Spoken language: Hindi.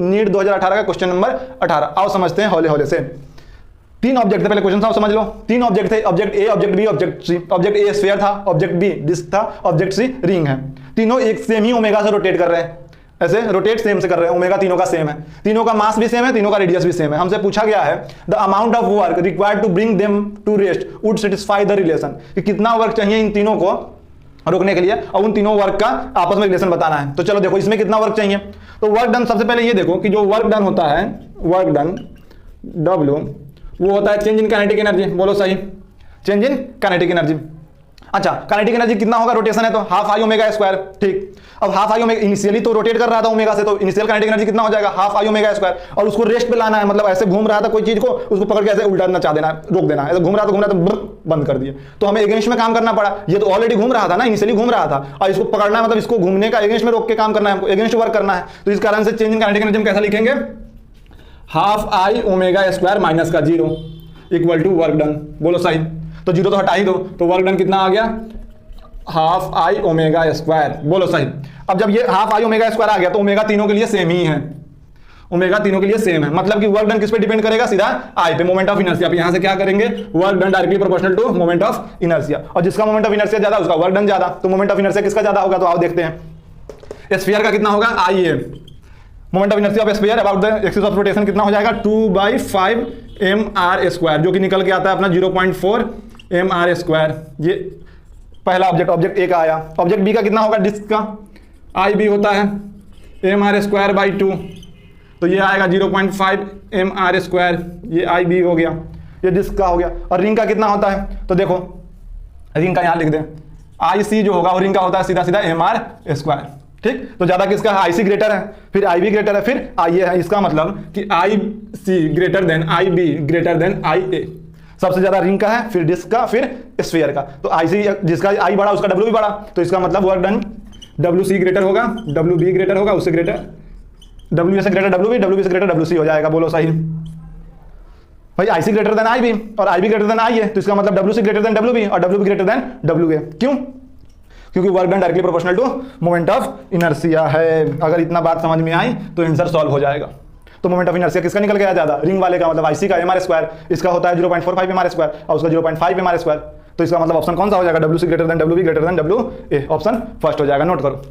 नीट 2018 का क्वेश्चन नंबर 18। आओ समझते हैं हौले हौले से। 3 ऑब्जेक्ट थे, पहले क्वेश्चन साहब समझ लो। 3 ऑब्जेक्ट थे, object A, object B, object C. Object A sphere था, ऑब्जेक्ट बी डिस्क था, ऑब्जेक्ट सी रिंग है। तीनों एक सेम ही ओमेगा से रोटेट कर रहे हैं, ऐसे रोटेट सेम से कर रहे हैं, ओमेगा तीनों का सेम है, तीनों का मास भी सेम है, तीनों का रेडियस भी सेम है। हमसे पूछा गया है the amount of work required to bring them to rest would satisfy the relation, कि कितना वर्क चाहिए इन तीनों को रोकने के लिए और उन तीनों वर्क का आपस में रिलेशन बताना है। तो चलो देखो इसमें कितना वर्क चाहिए। तो वर्क डन, सबसे पहले ये देखो कि जो वर्क डन होता है, वर्क डन W, वो होता है चेंज इन काइनेटिक एनर्जी। बोलो सही, चेंज इन काइनेटिक एनर्जी। अच्छा, काइनेटिक एनर्जी कितना होगा, रोटेशन है तो हाफ आई ओमेगा स्क्वायर। ठीक, अब हाफ आई ओमेगा, इनिशियली तो रोटेट कर रहा था ओमेगा से, तो इनिशियल काइनेटिक एनर्जी कितना हो जाएगा, हाफ आई ओमेगा स्क्वायर। और उसको रेस्ट पे लाना है, मतलब ऐसे घूम रहा था कोई चीज को, उसको पकड़ के ऐसे उल्टा नचा देना, रोक देना। ऐसे घूम रहा तो बंद कर दिए, तो हमें एगेंस्ट में काम करना पड़ा। ये तो ऑलरेडी घूम रहा था ना, इनिशियली घूम रहा था, और इसको पकड़ना है, मतलब इसको घूमने का एगेंस्ट में रोक के काम करना है, हमको एगेंस्ट वर्क करना है। तो इस कारण से चेंज इन काइनेटिक एनर्जी कैसा लिखेंगे, half I omega square minus का 0 इक्वल टू वर्क डन। बोलो सही, तो 0 तो हटा ही दो, तो वर्क डन कितना आ गया, हाफ आई ओमेगा स्क्वायर। बोलो सही। अब जब ये हाफ आई ओमेगा स्क्वायर आ गया तो ओमेगा तीनों के लिए सेम ही है, ओमेगा तीनों के लिए सेम है, मतलब कि वर्क डन किस पे डिपेंड करेगा, सीधा आई पे, मोमेंट ऑफ इनर्शिया पे। यहां से क्या करेंगे, work done directly proportional to moment of inertia, और जिसका मोमेंट ऑफ इनर्शिया ज्यादा उसका वर्क डन ज्यादा। तो मोमेंट ऑफ इनर्शिया किसका ज्यादा होगा, तो आओ देखते हैं। स्फीयर का कितना होगा, I A, moment of inertia of sphere about the axis of rotation कितना हो जाएगा, 2/5 mr स्क्वायर, जो कि निकल के आता है अपना 0.4 mr स्क्वायर। ये पहला ऑब्जेक्ट, ऑब्जेक्ट ए का आया। ऑब्जेक्ट बी का कितना होगा, डिस्क का आई बी होता है mr स्क्वायर बाई 2, तो ये आएगा 0.5 mr स्क्वायर, ये आई बी हो गया, ये डिस्क का हो गया। और रिंग का कितना होता है, तो देखो रिंग का यहाँ लिख दें, आई सी जो होगा, और रिंग का होता है सीधा सीधा mr स्क्वायर। ठीक, तो ज्यादा किसका है, आई सी ग्रेटर है, फिर आई बी ग्रेटर है, फिर आई ए है। इसका मतलब कि I C greater than I B greater than I A. सबसे ज्यादा रिंग का है, फिर डिस्क का, फिर स्फीयर का। तो आई सी जिसका आई बड़ा उसका डब्ल्यू भी बड़ा, तो इसका मतलब work done W C greater होगा, डब्ल्यू बी ग्रेटर होगा, उससे ग्रेटर डब्ल्यू से ग्रेटर डब्ल्यू बी से ग्रेटर डब्ल्यू सी हो जाएगा। बोलो सही भाई, I C greater than I B और I B greater than I A, तो इसका मतलब W C greater than W B और W B greater than W A. क्यों, क्योंकि work done directly proportional to moment of inertia है। अगर इतना बात समझ में आई तो आंसर सॉल्व हो जाएगा। तो मोमेंट ऑफ इनर्शिया किसका निकल गया ज्यादा, रिंग वाले का, मतलब आईसी का mr स्क्वायर, इसका होता है 0.45 mr स्क्वायर और उसका 0.5 mr स्क्वायर। तो इसका मतलब ऑप्शन कौन सा हो जाएगा, W C greater than W B greater than W A. Option first हो जाएगा, नोट करो।